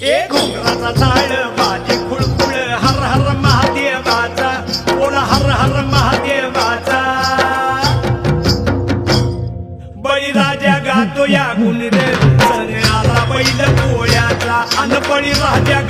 ए घोंगराचा ताळ बाजी खुळखुळ हर हर महादेवाचा बोला हर हर महादेवाचा बळीराजा गातो या गुण रे सण आला बैल पोळ्याचा अन बळीराजा